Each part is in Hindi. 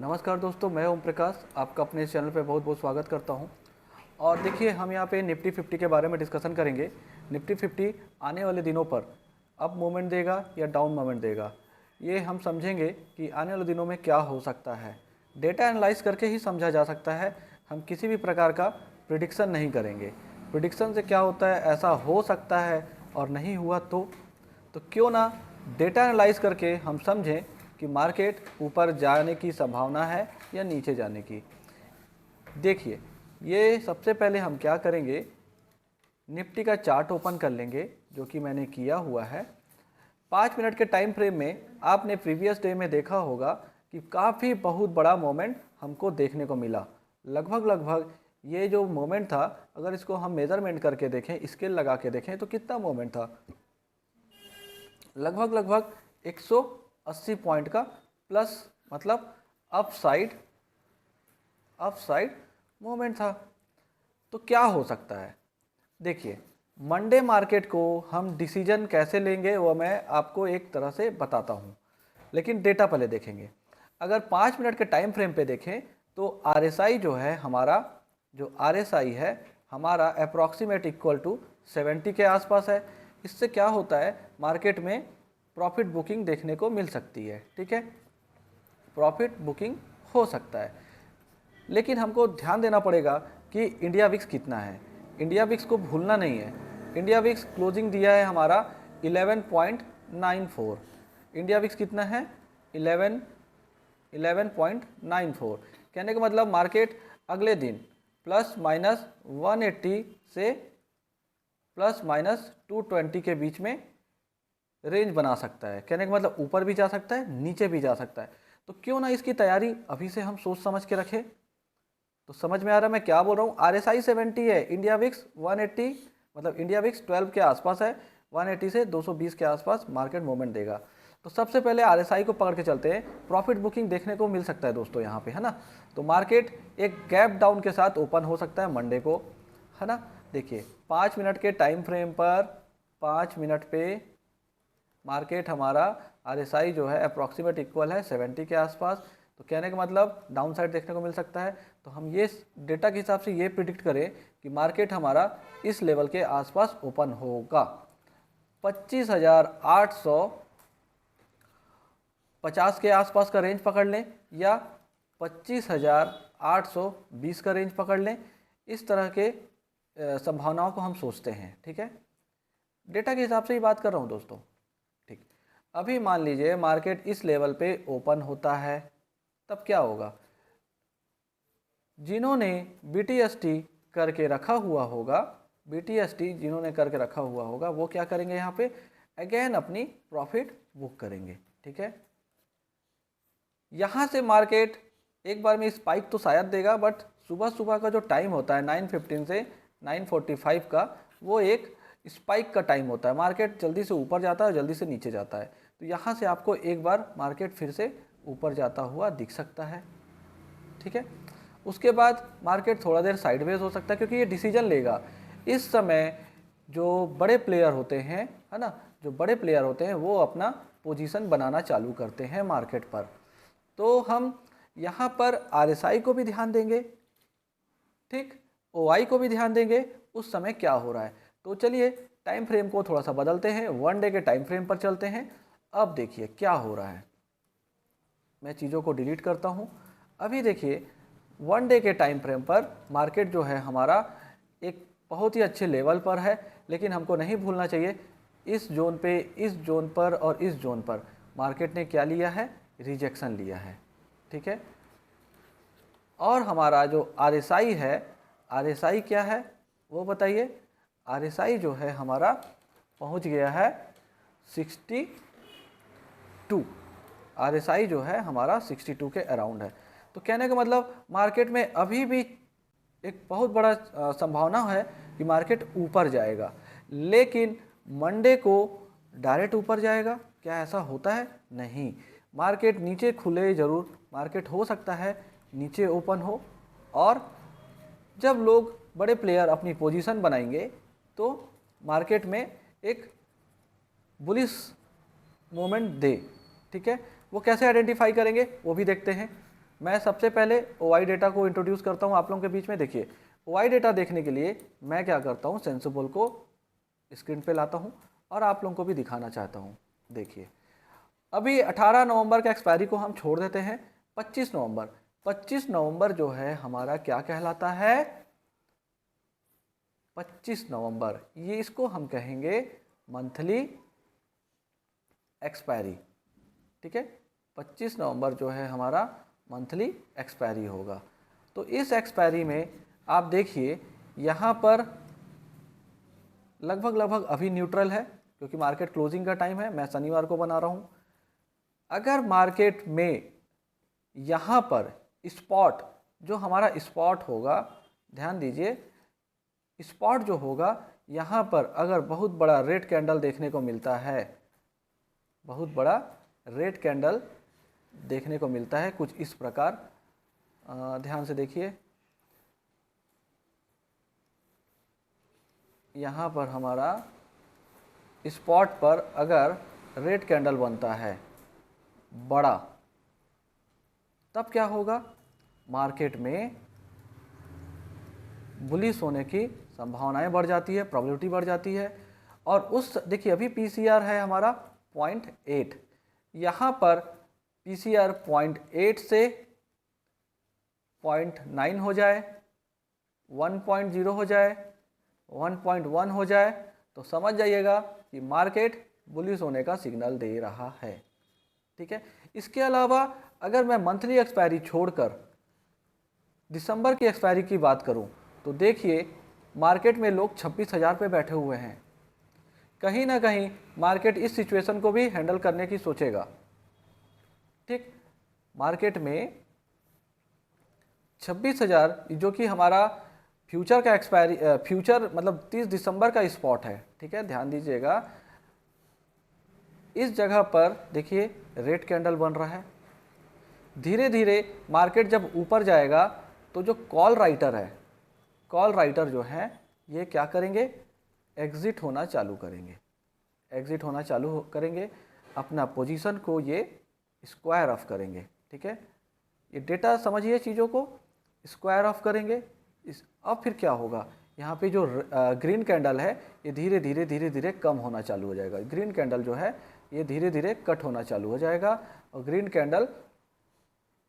नमस्कार दोस्तों, मैं ओम प्रकाश आपका अपने इस चैनल पे बहुत बहुत स्वागत करता हूं। और देखिए, हम यहां पे निफ्टी 50 के बारे में डिस्कशन करेंगे। निफ्टी 50 आने वाले दिनों पर अप मूवमेंट देगा या डाउन मूवमेंट देगा, ये हम समझेंगे कि आने वाले दिनों में क्या हो सकता है। डेटा एनालाइज करके ही समझा जा सकता है, हम किसी भी प्रकार का प्रिडिक्शन नहीं करेंगे। प्रिडिक्शन से क्या होता है, ऐसा हो सकता है और नहीं हुआ तो क्यों ना डेटा एनालाइज करके हम समझें कि मार्केट ऊपर जाने की संभावना है या नीचे जाने की। देखिए, ये सबसे पहले हम क्या करेंगे, निफ्टी का चार्ट ओपन कर लेंगे, जो कि मैंने किया हुआ है। 5 मिनट के टाइम फ्रेम में आपने प्रीवियस डे में देखा होगा कि काफ़ी बहुत बड़ा मोमेंट हमको देखने को मिला। लगभग ये जो मोमेंट था, अगर इसको हम मेज़रमेंट करके देखें, स्केल लगा के देखें, तो कितना मोमेंट था, लगभग 180 पॉइंट का प्लस, मतलब अपसाइड मोमेंट था। तो क्या हो सकता है, देखिए, मंडे मार्केट को हम डिसीजन कैसे लेंगे वो मैं आपको एक तरह से बताता हूँ, लेकिन डेटा पहले देखेंगे। अगर 5 मिनट के टाइम फ्रेम पे देखें तो RSI जो है हमारा, जो RSI है हमारा अप्रॉक्सीमेट इक्वल टू 70 के आसपास है। इससे क्या होता है, मार्केट में प्रॉफिट बुकिंग देखने को मिल सकती है। ठीक है, प्रॉफिट बुकिंग हो सकता है, लेकिन हमको ध्यान देना पड़ेगा कि इंडिया विक्स कितना है। इंडिया विक्स को भूलना नहीं है। इंडिया विक्स क्लोजिंग दिया है हमारा 11.94। इंडिया विक्स कितना है, 11.94। कहने का मतलब मार्केट अगले दिन प्लस माइनस 180 से प्लस माइनस 220 के बीच में रेंज बना सकता है। कहने का मतलब ऊपर भी जा सकता है, नीचे भी जा सकता है। तो क्यों ना इसकी तैयारी अभी से हम सोच समझ के रखें। तो समझ में आ रहा है मैं क्या बोल रहा हूँ। RSI 70 है, इंडिया विक्स 180, मतलब इंडिया विक्स 12 के आसपास है। 180 से 220 के आसपास मार्केट मूवमेंट देगा। तो सबसे पहले RSI को पकड़ के चलते हैं। प्रॉफिट बुकिंग देखने को मिल सकता है दोस्तों यहाँ पे, है ना। तो मार्केट एक गैप डाउन के साथ ओपन हो सकता है मंडे को, है ना। देखिए, 5 मिनट के टाइम फ्रेम पर 5 मिनट पे मार्केट हमारा RSI जो है अप्रॉक्सीमेट इक्वल है 70 के आसपास। तो कहने का मतलब डाउन साइड देखने को मिल सकता है। तो हम ये डेटा के हिसाब से ये प्रिडिक्ट करें कि मार्केट हमारा इस लेवल के आसपास ओपन होगा। 25,850 के आसपास का रेंज पकड़ लें या 25,820 का रेंज पकड़ लें। इस तरह के संभावनाओं को हम सोचते हैं। ठीक है, डेटा के हिसाब से ही बात कर रहा हूँ दोस्तों। ठीक, अभी मान लीजिए मार्केट इस लेवल पे ओपन होता है, तब क्या होगा, जिन्होंने BTST करके रखा हुआ होगा, BTST जिन्होंने करके रखा हुआ होगा, वो क्या करेंगे, यहाँ पे अगेन अपनी प्रॉफिट बुक करेंगे। ठीक है, यहाँ से मार्केट एक बार में स्पाइक तो शायद देगा, बट सुबह का जो टाइम होता है 9:15 से 9:45 का, वो एक स्पाइक का टाइम होता है। मार्केट जल्दी से ऊपर जाता है, जल्दी से नीचे जाता है। तो यहाँ से आपको एक बार मार्केट फिर से ऊपर जाता हुआ दिख सकता है। ठीक है, उसके बाद मार्केट थोड़ा देर साइडवेज हो सकता है, क्योंकि ये डिसीजन लेगा। इस समय जो बड़े प्लेयर होते हैं, है ना, जो बड़े प्लेयर होते हैं वो अपना पोजीशन बनाना चालू करते हैं मार्केट पर। तो हम यहाँ पर RSI को भी ध्यान देंगे, ठीक, OI को भी ध्यान देंगे, उस समय क्या हो रहा है। तो चलिए टाइम फ्रेम को थोड़ा सा बदलते हैं, 1 डे के टाइम फ्रेम पर चलते हैं। अब देखिए क्या हो रहा है, मैं चीज़ों को डिलीट करता हूँ। अभी देखिए 1 डे के टाइम फ्रेम पर मार्केट जो है हमारा एक बहुत ही अच्छे लेवल पर है, लेकिन हमको नहीं भूलना चाहिए इस जोन पे, इस जोन पर और इस जोन पर मार्केट ने क्या लिया है, रिजेक्शन लिया है। ठीक है, और हमारा जो RSI है, RSI क्या है वो बताइए। RSI जो है हमारा पहुंच गया है 62। RSI जो है हमारा 62 के अराउंड है। तो कहने का मतलब मार्केट में अभी भी एक बहुत बड़ा संभावना है कि मार्केट ऊपर जाएगा, लेकिन मंडे को डायरेक्ट ऊपर जाएगा क्या, ऐसा होता है नहीं। मार्केट नीचे खुले जरूर, मार्केट हो सकता है नीचे ओपन हो, और जब लोग बड़े प्लेयर अपनी पोजीशन बनाएंगे तो मार्केट में एक बुलिश मोमेंट दे। ठीक है, वो कैसे आइडेंटिफाई करेंगे वो भी देखते हैं। मैं सबसे पहले OI डेटा को इंट्रोड्यूस करता हूँ आप लोगों के बीच में। देखिए OI डेटा देखने के लिए मैं क्या करता हूँ, सेंसिबल को स्क्रीन पे लाता हूँ और आप लोगों को भी दिखाना चाहता हूँ। देखिए अभी 18 नवंबर का एक्सपायरी को हम छोड़ देते हैं। 25 नवंबर जो है हमारा क्या कहलाता है, 25 नवंबर, ये इसको हम कहेंगे मंथली एक्सपायरी। ठीक है, 25 नवंबर जो है हमारा मंथली एक्सपायरी होगा। तो इस एक्सपायरी में आप देखिए यहाँ पर लगभग अभी न्यूट्रल है क्योंकि मार्केट क्लोजिंग का टाइम है। मैं शनिवार को बना रहा हूँ। अगर मार्केट में यहाँ पर स्पॉट, जो हमारा स्पॉट होगा, ध्यान दीजिए, स्पॉट जो होगा यहाँ पर अगर बहुत बड़ा रेड कैंडल देखने को मिलता है, बहुत बड़ा रेड कैंडल देखने को मिलता है कुछ इस प्रकार, ध्यान से देखिए, यहाँ पर हमारा स्पॉट पर अगर रेड कैंडल बनता है बड़ा, तब क्या होगा, मार्केट में बुलिश होने की संभावनाएं बढ़ जाती है, प्रोबेबिलिटी बढ़ जाती है। और उस देखिए अभी पीसीआर है हमारा 0.8, यहाँ पर पीसीआर 0.8 से 0.9 हो जाए, 1.0 हो जाए, 1.1 हो जाए, तो समझ जाइएगा कि मार्केट बुलिश होने का सिग्नल दे रहा है। ठीक है, इसके अलावा अगर मैं मंथली एक्सपायरी छोड़कर दिसंबर की एक्सपायरी की बात करूं तो देखिए मार्केट में लोग 26,000 पे बैठे हुए हैं। कहीं ना कहीं मार्केट इस सिचुएशन को भी हैंडल करने की सोचेगा। ठीक, मार्केट में 26,000 जो कि हमारा फ्यूचर का एक्सपायरी, फ्यूचर मतलब 30 दिसंबर का स्पॉट है। ठीक है, ध्यान दीजिएगा, इस जगह पर देखिए रेड कैंडल बन रहा है। धीरे धीरे मार्केट जब ऊपर जाएगा तो जो कॉल राइटर है, कॉल राइटर जो है ये क्या करेंगे, एग्जिट होना चालू करेंगे, एग्जिट होना चालू करेंगे, अपना पोजीशन को ये स्क्वायर ऑफ करेंगे। ठीक है, ये डेटा समझिए, चीज़ों को स्क्वायर ऑफ करेंगे। अब फिर क्या होगा, यहाँ पे जो ग्रीन कैंडल है ये धीरे धीरे कम होना चालू हो जाएगा। ग्रीन कैंडल जो है ये धीरे धीरे कट होना चालू हो जाएगा और ग्रीन कैंडल,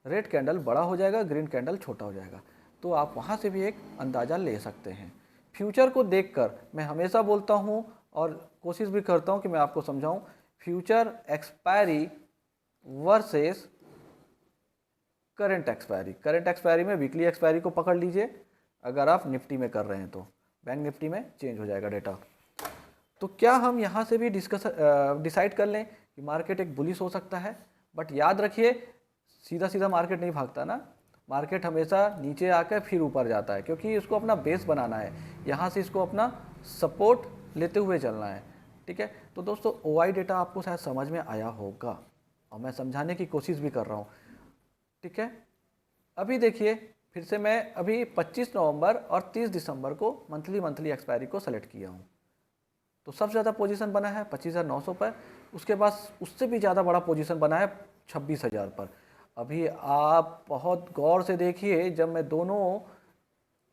रेड कैंडल बड़ा हो जाएगा, ग्रीन कैंडल छोटा हो जाएगा। तो आप वहाँ से भी एक अंदाज़ा ले सकते हैं। फ्यूचर को देखकर मैं हमेशा बोलता हूँ और कोशिश भी करता हूँ कि मैं आपको समझाऊँ, future expiry versus current expiry. Current expiry में वीकली एक्सपायरी को पकड़ लीजिए, अगर आप निफ्टी में कर रहे हैं तो बैंक निफ्टी में चेंज हो जाएगा डेटा। तो क्या हम यहाँ से भी डिसाइड कर लें कि मार्केट एक बुलिश हो सकता है। बट याद रखिए सीधा सीधा मार्केट नहीं भागता ना, मार्केट हमेशा नीचे आकर फिर ऊपर जाता है क्योंकि इसको अपना बेस बनाना है, यहाँ से इसको अपना सपोर्ट लेते हुए चलना है। ठीक है, तो दोस्तों OI डेटा आपको शायद समझ में आया होगा और मैं समझाने की कोशिश भी कर रहा हूँ। ठीक है, अभी देखिए फिर से मैं अभी 25 नवंबर और 30 दिसंबर को मंथली एक्सपायरी को सेलेक्ट किया हूँ। तो सबसे ज़्यादा पोजीशन बना है 25,900 पर, उसके बाद उससे भी ज़्यादा बड़ा पोजीशन बना है 26,000 पर। अभी आप बहुत गौर से देखिए, जब मैं दोनों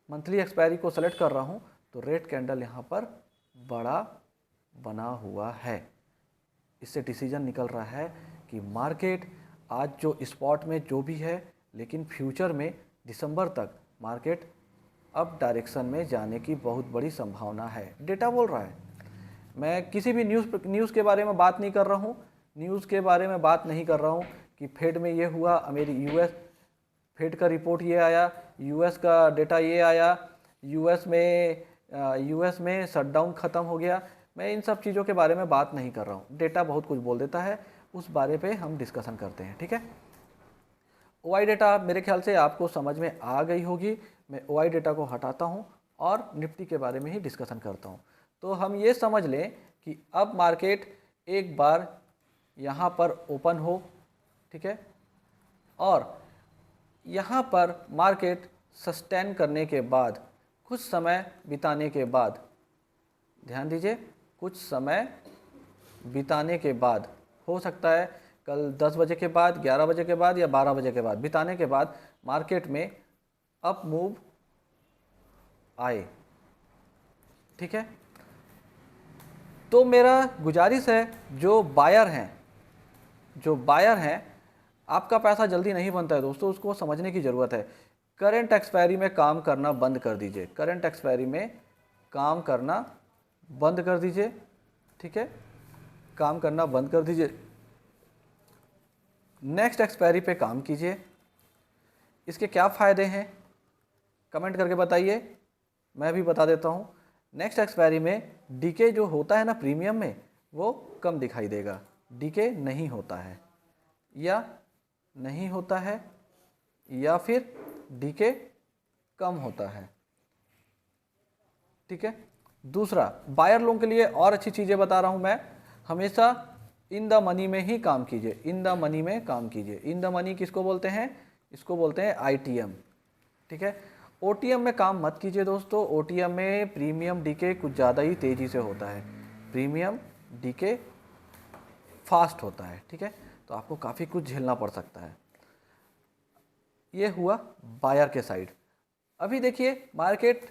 मंथली एक्सपायरी को सेलेक्ट कर रहा हूँ तो रेड कैंडल यहाँ पर बड़ा बना हुआ है। इससे डिसीजन निकल रहा है कि मार्केट आज जो स्पॉट में जो भी है, लेकिन फ्यूचर में दिसंबर तक मार्केट अप डायरेक्शन में जाने की बहुत बड़ी संभावना है। डेटा बोल रहा है। मैं किसी भी न्यूज़ के बारे में बात नहीं कर रहा हूँ, न्यूज़ के बारे में बात नहीं कर रहा हूँ कि फेड में ये हुआ, मेरी यूएस फेड का रिपोर्ट ये आया, यूएस का डेटा ये आया, यूएस में शटडाउन ख़त्म हो गया। मैं इन सब चीज़ों के बारे में बात नहीं कर रहा हूँ। डेटा बहुत कुछ बोल देता है, उस बारे पे हम डिस्कशन करते हैं। ठीक है, OI डेटा मेरे ख्याल से आपको समझ में आ गई होगी। मैं OI डेटा को हटाता हूँ और निफ्टी के बारे में ही डिस्कशन करता हूँ। तो हम ये समझ लें कि अब मार्केट एक बार यहाँ पर ओपन हो, ठीक है, और यहाँ पर मार्केट सस्टेन करने के बाद, कुछ समय बिताने के बाद, ध्यान दीजिए, कुछ समय बिताने के बाद हो सकता है कल 10 बजे के बाद, 11 बजे के बाद या 12 बजे के बाद बिताने के बाद मार्केट में अप मूव आए, ठीक है। तो मेरा गुजारिश है जो बायर हैं, आपका पैसा जल्दी नहीं बनता है दोस्तों, उसको समझने की ज़रूरत है। करंट एक्सपायरी में काम करना बंद कर दीजिए, करंट एक्सपायरी में काम करना बंद कर दीजिए, ठीक है, काम करना बंद कर दीजिए। नेक्स्ट एक्सपायरी पे काम कीजिए। इसके क्या फ़ायदे हैं कमेंट करके बताइए, मैं भी बता देता हूँ। नेक्स्ट एक्सपायरी में डीके जो होता है ना प्रीमियम में, वो कम दिखाई देगा, डीके नहीं होता है या फिर डीके कम होता है, ठीक है। दूसरा, बायर लोगों के लिए और अच्छी चीज़ें बता रहा हूँ मैं, हमेशा इन द मनी में ही काम कीजिए, इन द मनी में काम कीजिए। इन द मनी किसको बोलते हैं? इसको बोलते हैं आईटीएम, ठीक है। ओटीएम में काम मत कीजिए दोस्तों, ओटीएम में प्रीमियम डीके कुछ ज़्यादा ही तेज़ी से होता है, प्रीमियम डीके फास्ट होता है, ठीक है, तो आपको काफ़ी कुछ झेलना पड़ सकता है। ये हुआ बायर के साइड। अभी देखिए मार्केट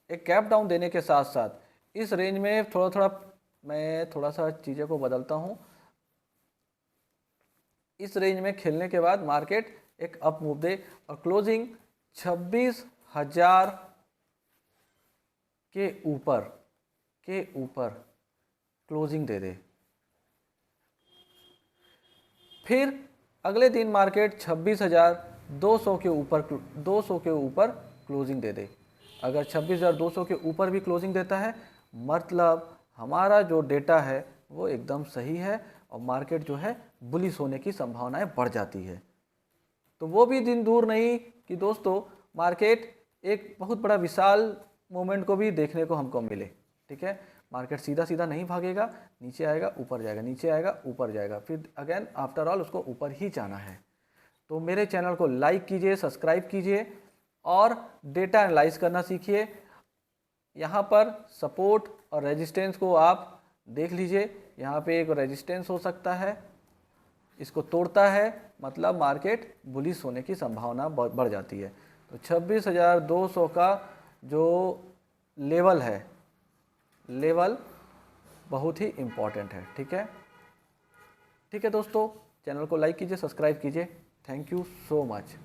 एक कैप डाउन देने के साथ साथ इस रेंज में मैं थोड़ा सा चीज़ों को बदलता हूँ। इस रेंज में खेलने के बाद मार्केट एक अप मूव दे और क्लोजिंग 26,000 के ऊपर क्लोजिंग दे दे। फिर अगले दिन मार्केट 26,200 के ऊपर क्लोजिंग दे दे। अगर 26,200 के ऊपर भी क्लोजिंग देता है, मतलब हमारा जो डेटा है वो एकदम सही है और मार्केट जो है बुलिश होने की संभावनाएं बढ़ जाती है। तो वो भी दिन दूर नहीं कि दोस्तों मार्केट एक बहुत बड़ा विशाल मूवमेंट को भी देखने को हमको मिले, ठीक है। मार्केट सीधा सीधा नहीं भागेगा, नीचे आएगा ऊपर जाएगा, नीचे आएगा ऊपर जाएगा, फिर अगेन आफ्टर ऑल उसको ऊपर ही जाना है। तो मेरे चैनल को लाइक कीजिए, सब्सक्राइब कीजिए और डेटा एनालाइज करना सीखिए। यहाँ पर सपोर्ट और रेजिस्टेंस को आप देख लीजिए, यहाँ पे एक रेजिस्टेंस हो सकता है, इसको तोड़ता है मतलब मार्केट बुलिश होने की संभावना बढ़ जाती है। तो 26,200 का जो लेवल है, लेवल बहुत ही इम्पॉर्टेंट है, ठीक है। ठीक है दोस्तों, चैनल को लाइक कीजिए, सब्सक्राइब कीजिए। Thank you so much.